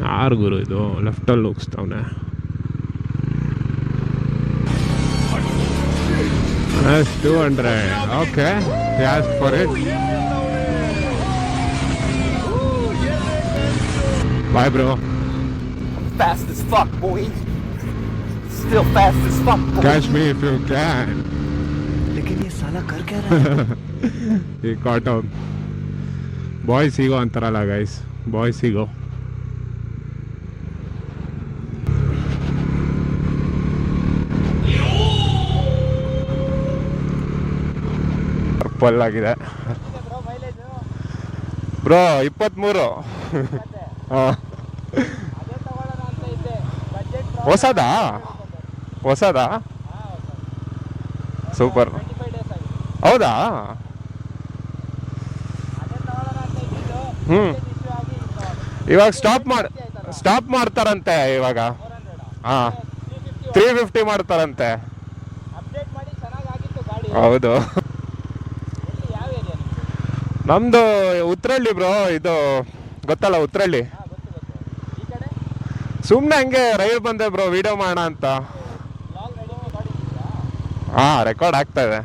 ಯಾರು ಗುರು ಇದು ಲೆಫ್ಟಲ್ಲಿ ಹೋಗಿಸ್ತಾವನೆ. That's 200. Okay. He asked for it. Bye, bro. Fast as fuck, boy. Still fast as fuck, boy. Catch me if you can. लेकिन ये साला कर क्या रहा है? He caught him. Boys ego ಅಂತಾರಲ್ಲ guys. Boys ego. ಪರ್ಪಲ್ ಆಗಿದೆ bro. 23. ಹೊಸದಾ ಹೊಸದಾ super. ಹೌದಾ? ಇವಾಗ ಸ್ಟಾಪ್ ಮಾಡ್ತಾರಂತೆ ಇವಾಗ. ಹಾಂ, 350 ಮಾಡ್ತಾರಂತೆ. ಹೌದು. ನಮ್ದು ಉತ್ರಳ್ಳಿ ಬ್ರೋ. ಇದು ಗೊತ್ತಲ್ಲ ಉತ್ರಳ್ಳಿ. ಸುಮ್ಮನೆ ಹಂಗೆ ರೈಡ್ ಬಂದೆ ಬ್ರೋ, ವಿಡಿಯೋ ಮಾಡೋಣ ಅಂತ. ಹಾಂ, ರೆಕಾರ್ಡ್ ಆಗ್ತಾ ಇದೆ.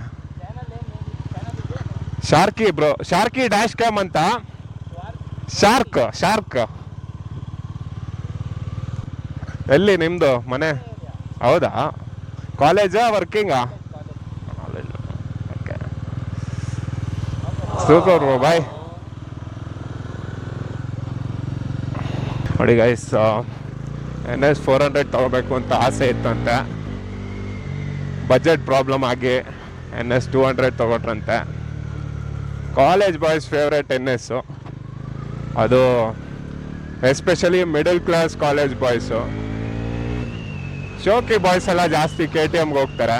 Sharky bro, sharky dash cam ಅಂತ. ಶಾರ್ಕ್. ಎಲ್ಲಿ ನಿಮ್ಮದು ಮನೆ? ಹೌದಾ? ಕಾಲೇಜಾ ವರ್ಕಿಂಗಾ? Okay, super bro, bye. ನೋಡಿ ಗೈಸ್, NS 400 ತೊಗೋಬೇಕು ಅಂತ ಆಸೆ ಇತ್ತಂತೆ. ಬಜೆಟ್ ಪ್ರಾಬ್ಲಮ್ ಆಗಿ NS 200 ತೊಗೊಟ್ರಂತೆ. ಕಾಲೇಜ್ ಬಾಯ್ಸ್ ಫೇವ್ರೇಟ್ NS ಅದು, especially middle class college boys. ಶೋಕಿ ಬಾಯ್ಸ್ ಎಲ್ಲ ಜಾಸ್ತಿ KTMಗೆ ಹೋಗ್ತಾರೆ.